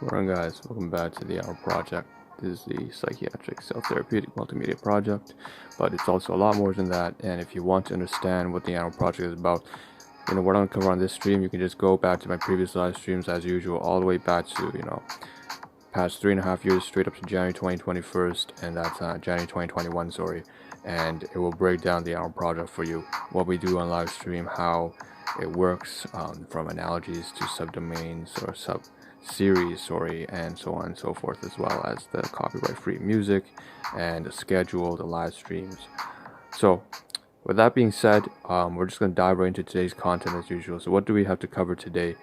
Alright guys, welcome back to the Ahn Rho Project. This is the psychiatric self-therapeutic multimedia project, but it's also a lot more than that. And if you want to understand what the Ahn Rho Project is about, what I'm going to cover on this stream, you can just go back to my previous live streams as usual, all the way back to, past 3.5 years straight up to January 2021, and that's January 2021, sorry. And it will break down the Ahn Rho Project for you, what we do on live stream, how it works, from analogies to subdomains or series, and so on and so forth, as well as the copyright-free music and the schedule, the live streams. So with that being said, we're just going to dive right into today's content as usual. So what do we have to cover today?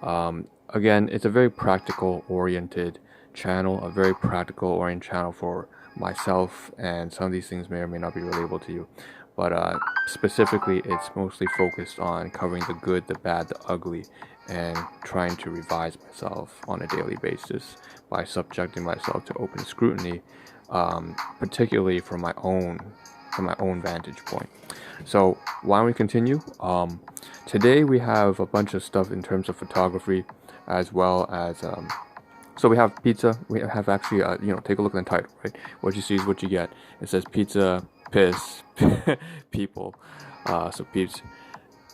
Again, it's a very practical oriented channel, for myself, and some of these things may or may not be relatable to you, but specifically it's mostly focused on covering the good, the bad, the ugly, and trying to revise myself on a daily basis by subjecting myself to open scrutiny, particularly from my own vantage point. So why don't we continue? Today we have a bunch of stuff in terms of photography, as well as so we have pizza. We have actually take a look at the title, right? What you see is what you get. It says pizza, piss, people. So peeps,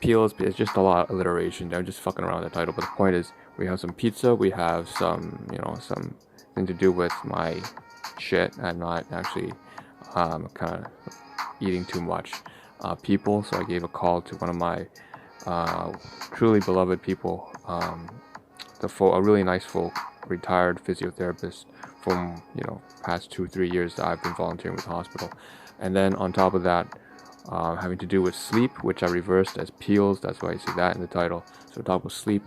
peels. It's just a lot of alliteration. I'm just fucking around with the title, but the point is we have some pizza. We have some something to do with my shit. I'm not actually kind of eating too much. People. So I gave a call to one of my truly beloved people, a really nice folk, retired physiotherapist from past 2-3 years that I've been volunteering with the hospital. And then on top of that, having to do with sleep, which I reversed as peels. That's why you see that in the title. So top of sleep,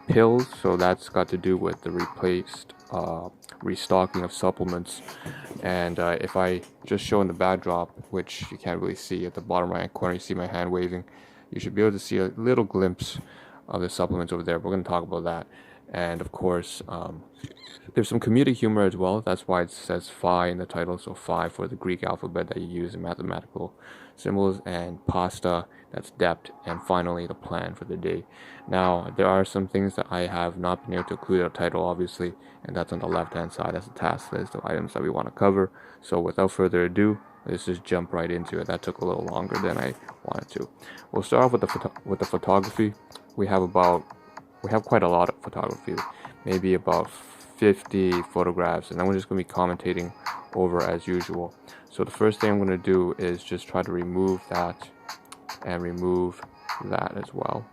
pills. So that's got to do with the restocking of supplements. And if I just show in the backdrop, which you can't really see, at the bottom right corner you see my hand waving, you should be able to see a little glimpse of the supplements over there. We're going to talk about that. And of course, there's some comedic humor as well. That's why it says phi in the title. So phi for the Greek alphabet that you use in mathematical symbols, and pasta, that's depth, and finally the plan for the day. Now, there are some things that I have not been able to include in the title, obviously, and that's on the left hand side. That's a task list of items that we want to cover. So without further ado, let's just jump right into it. That took a little longer than I wanted to. We'll start off with the photography. We have quite a lot of photography, maybe about 50 photographs, and I'm just going to be commentating over as usual. So the first thing I'm going to do is just try to remove that and remove that as well.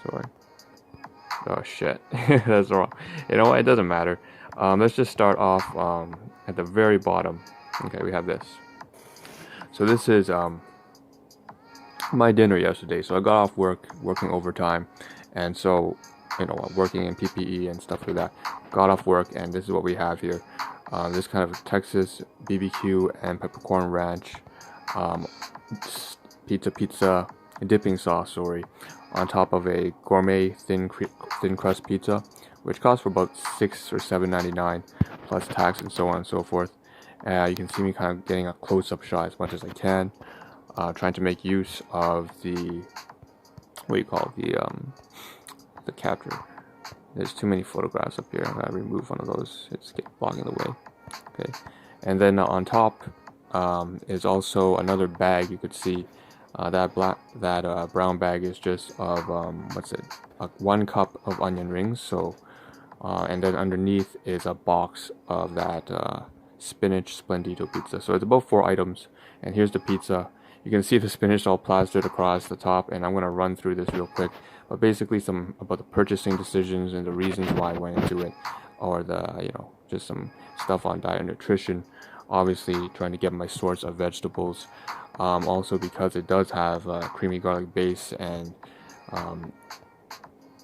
Sorry. Oh shit, that's wrong. You know what? It doesn't matter. Let's just start off at the very bottom. Okay, we have this. So this is my dinner yesterday. So I got off working overtime, and so working in PPE and stuff like that. Got off work, and this is what we have here. This kind of Texas BBQ and peppercorn ranch pizza dipping sauce, on top of a gourmet thin crust pizza, which costs for about $6 or $7.99 plus tax and so on and so forth. You can see me kind of getting a close-up shot as much as I can, trying to make use of the the capture. There's too many photographs up here. I gotta remove one of those. It's blocking the way. Okay, and then on top is also another bag. You could see that brown bag is just of 1 cup of onion rings. So and then underneath is a box of that spinach splendito pizza. So it's about 4 items, and here's the pizza. You can see the spinach all plastered across the top, and I'm going to run through this real quick. But basically some about the purchasing decisions and the reasons why I went into it, or just some stuff on diet and nutrition. Obviously trying to get my source of vegetables. Also because it does have a creamy garlic base, and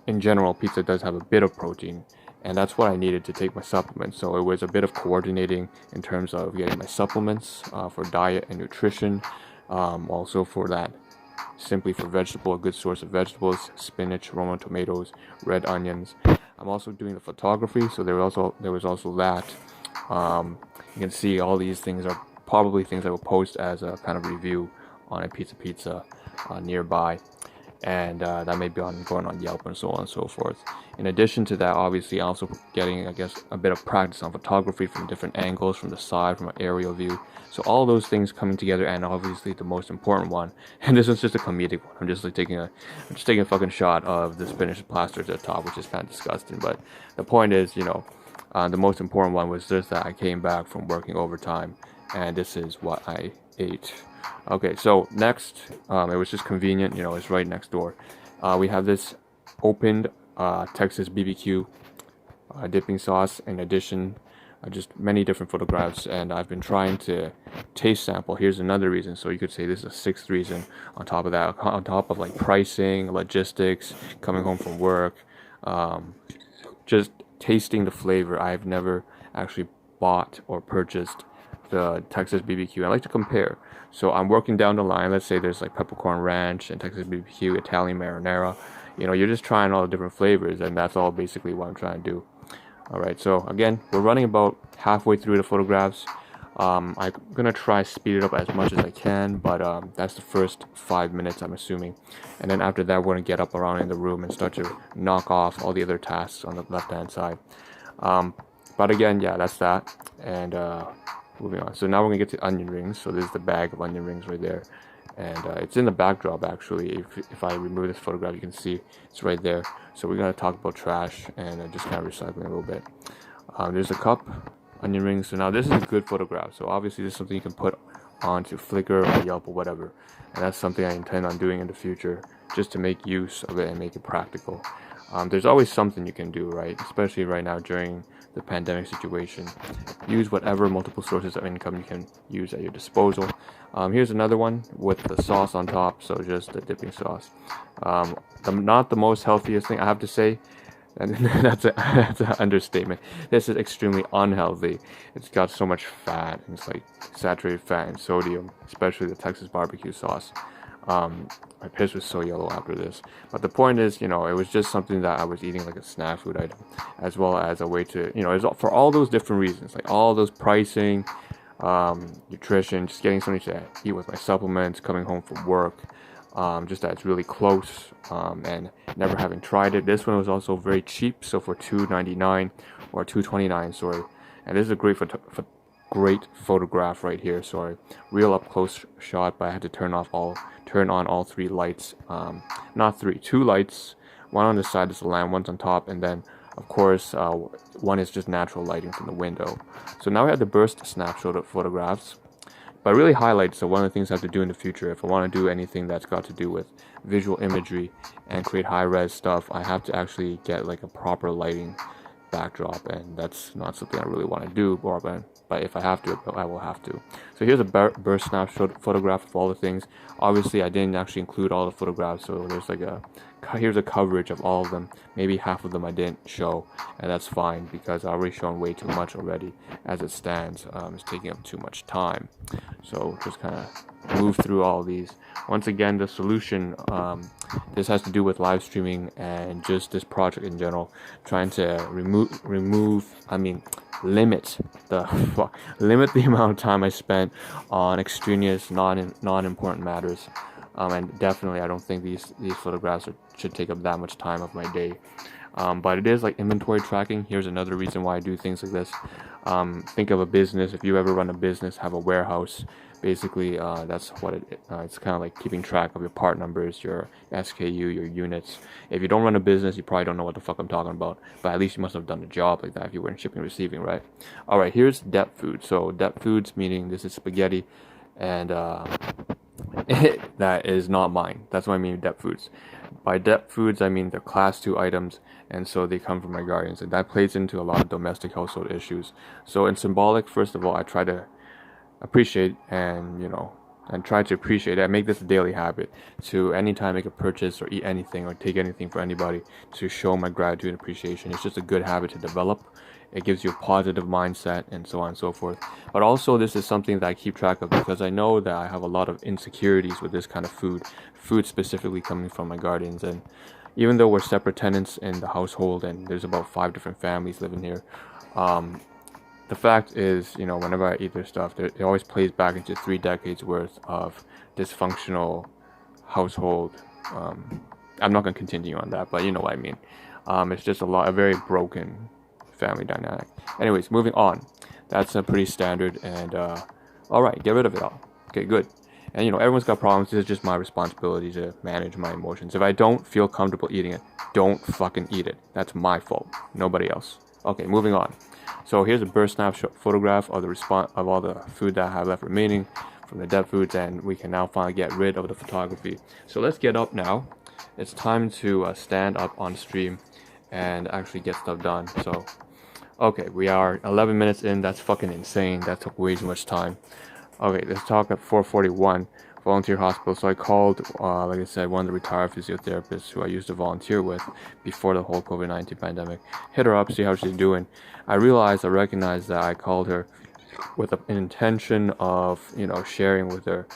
in general pizza does have a bit of protein, and that's what I needed to take my supplements. So it was a bit of coordinating in terms of getting my supplements for diet and nutrition. Also for that, simply for a good source of vegetables, spinach, Roma tomatoes, red onions. I'm also doing the photography, so there was also that. You can see all these things are probably things I will post as a kind of review on a pizza nearby. and that may be going on Yelp and so on and so forth. In addition to that, obviously I'm also getting, I guess, a bit of practice on photography from different angles, from the side, from an aerial view. So all those things coming together, and obviously the most important one, and this one's just a comedic one. I'm just taking a fucking shot of this finished plaster at the top, which is kind of disgusting. But the point is, the most important one was just that I came back from working overtime, and this is what I ate. Okay, so next, it was just convenient, it's right next door. We have this opened Texas BBQ dipping sauce. In addition, just many different photographs, and I've been trying to taste sample. Here's another reason. So you could say this is a sixth reason on top of that, on top of like pricing, logistics, coming home from work, just tasting the flavor. I've never actually bought or purchased the Texas BBQ. I like to compare. So I'm working down the line. Let's say there's like peppercorn ranch and Texas BBQ, Italian marinara. You're just trying all the different flavors, and that's all basically what I'm trying to do. All right, so again, we're running about halfway through the photographs. I'm gonna try speed it up as much as I can, but that's the first 5 minutes, I'm assuming, and then after that we're gonna get up around in the room and start to knock off all the other tasks on the left hand side. But again, yeah, that's that. And moving on, so now we're gonna get to onion rings. So this is the bag of onion rings right there, and it's in the backdrop actually. If I remove this photograph, you can see it's right there. So we're gonna talk about trash and just kind of recycling a little bit. There's a cup, onion rings. So now this is a good photograph. So obviously this is something you can put onto Flickr or Yelp or whatever, and that's something I intend on doing in the future, just to make use of it and make it practical. There's always something you can do, right? Especially right now during the pandemic situation. Use whatever multiple sources of income you can use at your disposal. Here's another one with the sauce on top, so just the dipping sauce. Not the most healthiest thing, I have to say, and that's an understatement. This is extremely unhealthy. It's got so much fat, and it's like saturated fat and sodium, especially the Texas barbecue sauce. My piss was so yellow after this, but the point is, it was just something that I was eating like a snack food item, as well as a way to, it's for all those different reasons, like all those pricing, nutrition, just getting something to eat with my supplements, coming home from work, just that it's really close, and never having tried it. This one was also very cheap, so for $2.99 or $2.29, sorry, and this is a great photograph right here. Sorry, real up close shot, but I had to turn on all three lights. Not three, two lights. One on the side is the lamp, one's on top, and then of course one is just natural lighting from the window. So now we have the burst snapshot of photographs, but really highlights. So one of the things I have to do in the future, if I want to do anything that's got to do with visual imagery and create high-res stuff, I have to actually get like a proper lighting backdrop, and that's not something I really want to do, but if I have to, I will have to. So here's a burst snapshot photograph of all the things. Obviously I didn't actually include all the photographs, so there's like here's a coverage of all of them. Maybe half of them I didn't show, and that's fine because I've already shown way too much already as it stands. It's taking up too much time, so just kind of move through all these. Once again, the solution, this has to do with live streaming and just this project in general, trying to limit the amount of time I spent on extraneous non-important matters, and definitely I don't think these photographs should take up that much time of my day, but it is like inventory tracking. Here's another reason why I do things like this. Think of a business. If you ever run a business, have a warehouse, basically that's what it's kind of like keeping track of your part numbers, your SKU, your units. If you don't run a business, you probably don't know what the fuck I'm talking about, but at least you must have done a job like that if you were in shipping and receiving, right? All right, here's depth food. So depth foods, meaning this is spaghetti, and that is not mine. That's what I mean depth foods. By depth foods, I mean they're class 2 items, and so they come from my guardians, and that plays into a lot of domestic household issues. So in symbolic, first of all, I try to appreciate and try to appreciate it. I make this a daily habit to anytime make a purchase or eat anything or take anything for anybody, to show my gratitude and appreciation. It's just a good habit to develop. It gives you a positive mindset and so on and so forth. But also this is something that I keep track of because I know that I have a lot of insecurities with this kind of food specifically coming from my guardians. And even though we're separate tenants in the household and there's about 5 different families living here, the fact is, whenever I eat their stuff, it always plays back into 3 decades worth of dysfunctional household I'm not going to continue on that, but you know what I mean. It's just a very broken family dynamic. Anyways, moving on. That's pretty standard, and all right, get rid of it all. Okay, good. And everyone's got problems. This is just my responsibility to manage my emotions. If I don't feel comfortable eating it, don't fucking eat it. That's my fault, nobody else. Okay, moving on. So here's a burst snapshot photograph of the response of all the food that I have left remaining from the dead foods, and we can now finally get rid of the photography. So let's get up now. It's time to stand up on stream and actually get stuff done. So okay, we are 11 minutes in. That's fucking insane. That took way too much time. Okay, let's talk at 4:41, volunteer hospital. So I called, like I said, one of the retired physiotherapists who I used to volunteer with before the whole COVID-19 pandemic. Hit her up, see how she's doing. I recognized that I called her with an intention of, sharing with her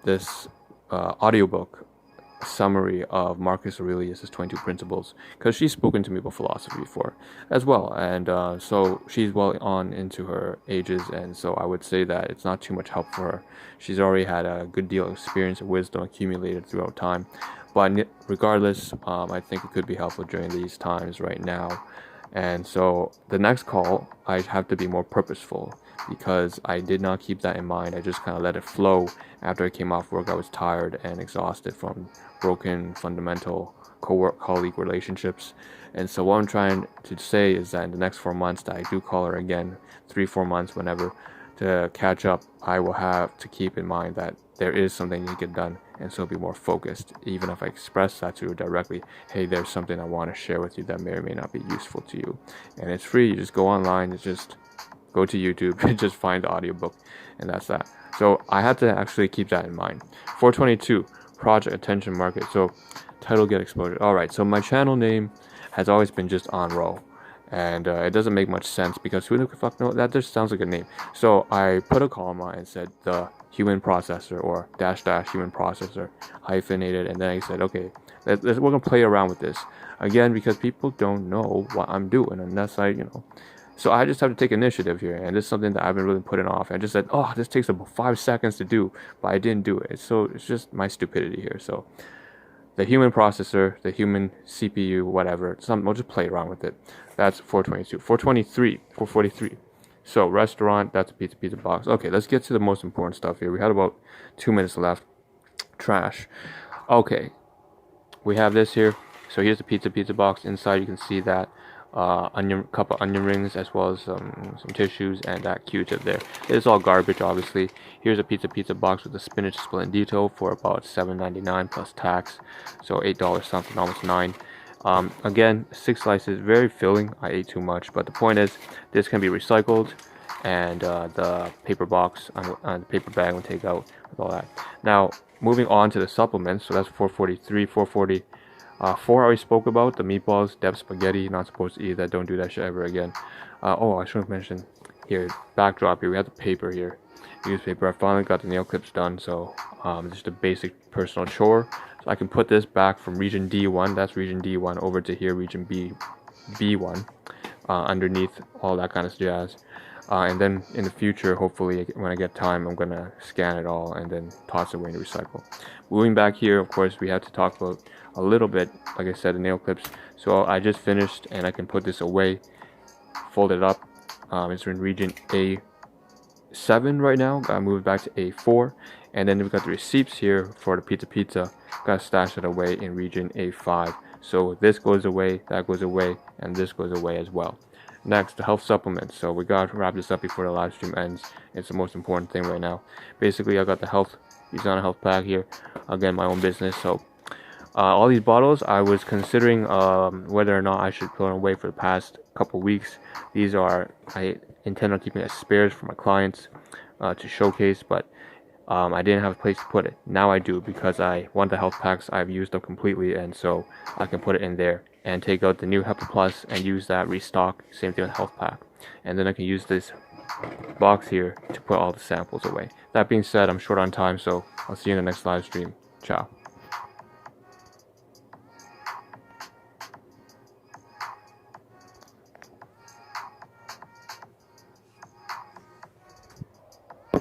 this audiobook summary of Marcus Aurelius' 22 Principles, because she's spoken to me about philosophy before as well, and so she's well on into her ages, and so I would say that it's not too much help for her. She's already had a good deal of experience and wisdom accumulated throughout time, but regardless, I think it could be helpful during these times right now. And so the next call, I have to be more purposeful, because I did not keep that in mind. I just kind of let it flow. After I came off work, I was tired and exhausted from broken fundamental colleague relationships. And so what I'm trying to say is that in the next 4 months that I do call her again, 3-4 months, whenever, to catch up, I will have to keep in mind that there is something to get done, and so be more focused. Even if I express that to her directly, hey, there's something I want to share with you that may or may not be useful to you, and it's free. You just go online, it's just go to YouTube and just find the audiobook, and that's that. So I had to actually keep that in mind. 422, project attention market. So title, get exposure. All right, so my channel name has always been just Ahn Rho, and it doesn't make much sense, because who the fuck knows? That just sounds like a name. So I put a comma and said the human processor, or dash human processor, hyphenated, and then I said, okay, we're gonna play around with this again, because people don't know what I'm doing unless so I just have to take initiative here, and this is something that I've been really putting off. I just said, oh, this takes about 5 seconds to do, but I didn't do it. So it's just my stupidity here. So the human processor, the human CPU, whatever, we'll just play around with it. That's 422. 443. So restaurant, that's a pizza box. Okay, let's get to the most important stuff here. We had about 2 minutes left. Trash. Okay, we have this here. So here's the pizza box. Inside you can see that cup of onion rings, as well as some tissues, and that Q-tip there. It's all garbage, obviously. Here's a pizza box with a spinach split in detail for about $7.99 plus tax, so $8 something, almost $9. Again, 6 slices, very filling. I ate too much, but the point is, this can be recycled, and the paper box, the paper bag will take out with all that. Now, moving on to the supplements. So that's 443, 440. 4 I already spoke about, the meatballs, Deb spaghetti, not supposed to eat that, don't do that shit ever again. I should have mentioned here, backdrop here, we have the paper here, newspaper. I finally got the nail clips done, so just a basic personal chore. So I can put this back from region D1, that's region D1, over to here, region B1, underneath, all that kind of jazz. And then in the future, hopefully, when I get time, I'm going to scan it all and then toss it away and recycle. Moving back here, of course, we have to talk about a little bit, like I said, the nail clips. So I just finished, and I can put this away, fold it up. It's in region A7 right now. I moved back to A4. And then we've got the receipts here for the pizza. Got to stash it away in region A5. So this goes away, that goes away, and this goes away as well. Next, the health supplements. So we gotta wrap this up before the live stream ends. It's the most important thing right now. Basically, I got the Usana health pack here. Again, my own business. So all these bottles, I was considering whether or not I should put them away for the past couple weeks. These are, I intend on keeping as spares for my clients to showcase, but I didn't have a place to put it. Now I do, because I want the health packs. I've used them completely, and so I can put it in there and take out the new Hepa Plus and use that, restock. Same thing with health pack, and then I can use this box here to put all the samples away. That being said, I'm short on time, so I'll see you in the next live stream. Ciao.